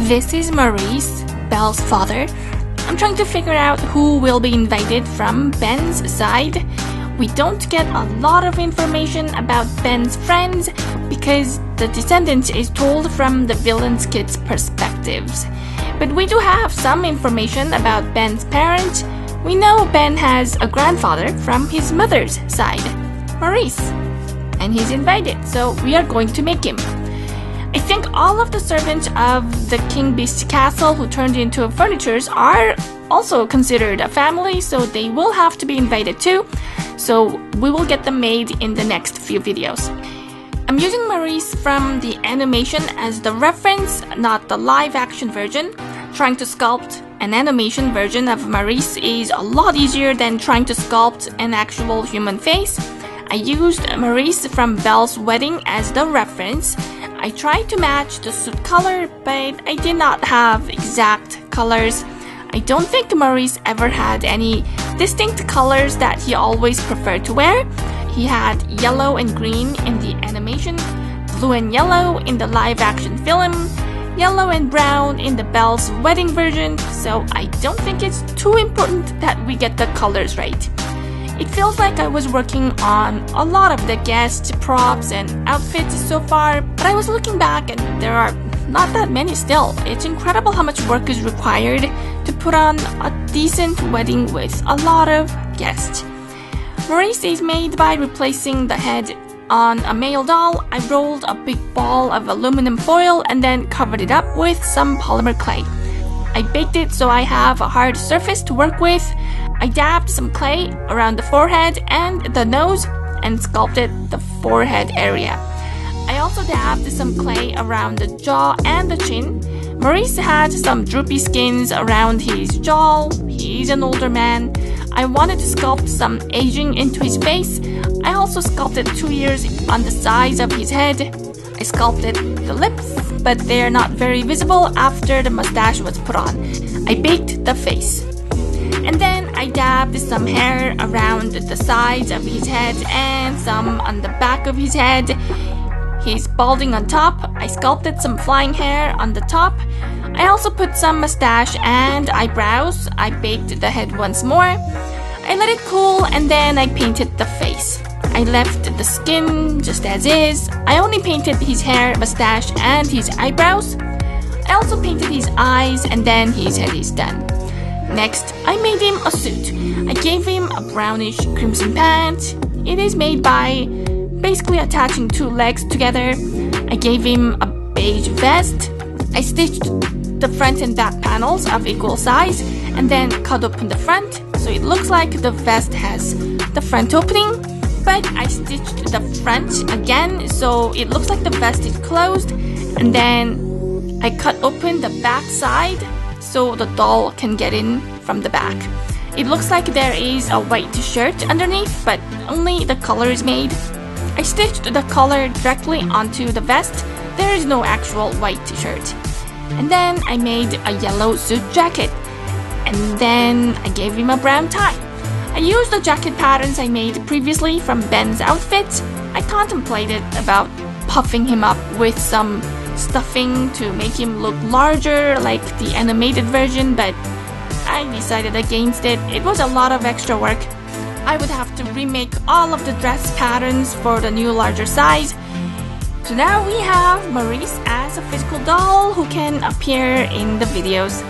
This is Maurice, Belle's father. I'm trying to figure out who will be invited from Ben's side. We don't get a lot of information about Ben's friends because the Descendants is told from the villain's kids' perspectives. But we do have some information about Ben's parents. We know Ben has a grandfather from his mother's side, Maurice, and he's invited, so we are going to make him. I think all of the servants of the King Beast's castle who turned into furnitures are also considered a family, so they will have to be invited too. So we will get them made in the next few videos. I'm using Maurice from the animation as the reference, not the live action version. Trying to sculpt an animation version of Maurice is a lot easier than trying to sculpt an actual human face. I used Maurice from Belle's wedding as the reference. I tried to match the suit color, but I did not have exact colors. I don't think Maurice ever had any distinct colors that he always preferred to wear. He had yellow and green in the animation, blue and yellow in the live action film, yellow and brown in the Belle's wedding version, so I don't think it's too important that we get the colors right. It feels like I was working on a lot of the guest props and outfits so far, but I was looking back and there are not that many still. It's incredible how much work is required to put on a decent wedding with a lot of guests. Maurice is made by replacing the head on a male doll. I rolled a big ball of aluminum foil and then covered it up with some polymer clay. I baked it so I have a hard surface to work with. I dabbed some clay around the forehead and the nose and sculpted the forehead area. I also dabbed some clay around the jaw and the chin. Maurice had some droopy skins around his jaw. He's an older man. I wanted to sculpt some aging into his face. I also sculpted 2 ears on the sides of his head. I sculpted the lips, but they're not very visible after the mustache was put on. I baked the face. And then I dabbed some hair around the sides of his head and some on the back of his head. He's balding on top. I sculpted some flying hair on the top. I also put some mustache and eyebrows. I baked the head once more. I let it cool and then I painted the face. I left the skin just as is. I only painted his hair, mustache, and his eyebrows. I also painted his eyes and then his head is done. Next, I made him a suit. I gave him a brownish crimson pant. It is made by basically attaching two legs together. I gave him a beige vest. I stitched the front and back panels of equal size and then cut open the front so it looks like the vest has the front opening. But I stitched the front again so it looks like the vest is closed, and then I cut open the back side so the doll can get in from the back. It looks like there is a white shirt underneath, but only the color is made. I stitched the color directly onto the vest. There is no actual white shirt. And then I made a yellow suit jacket. And then I gave him a brown tie. I used the jacket patterns I made previously from Ben's outfit. I contemplated about puffing him up with some stuffing to make him look larger like the animated version, but I decided against it. It was a lot of extra work. I would have to remake all of the dress patterns for the new larger size. So now we have Maurice as a physical doll who can appear in the videos.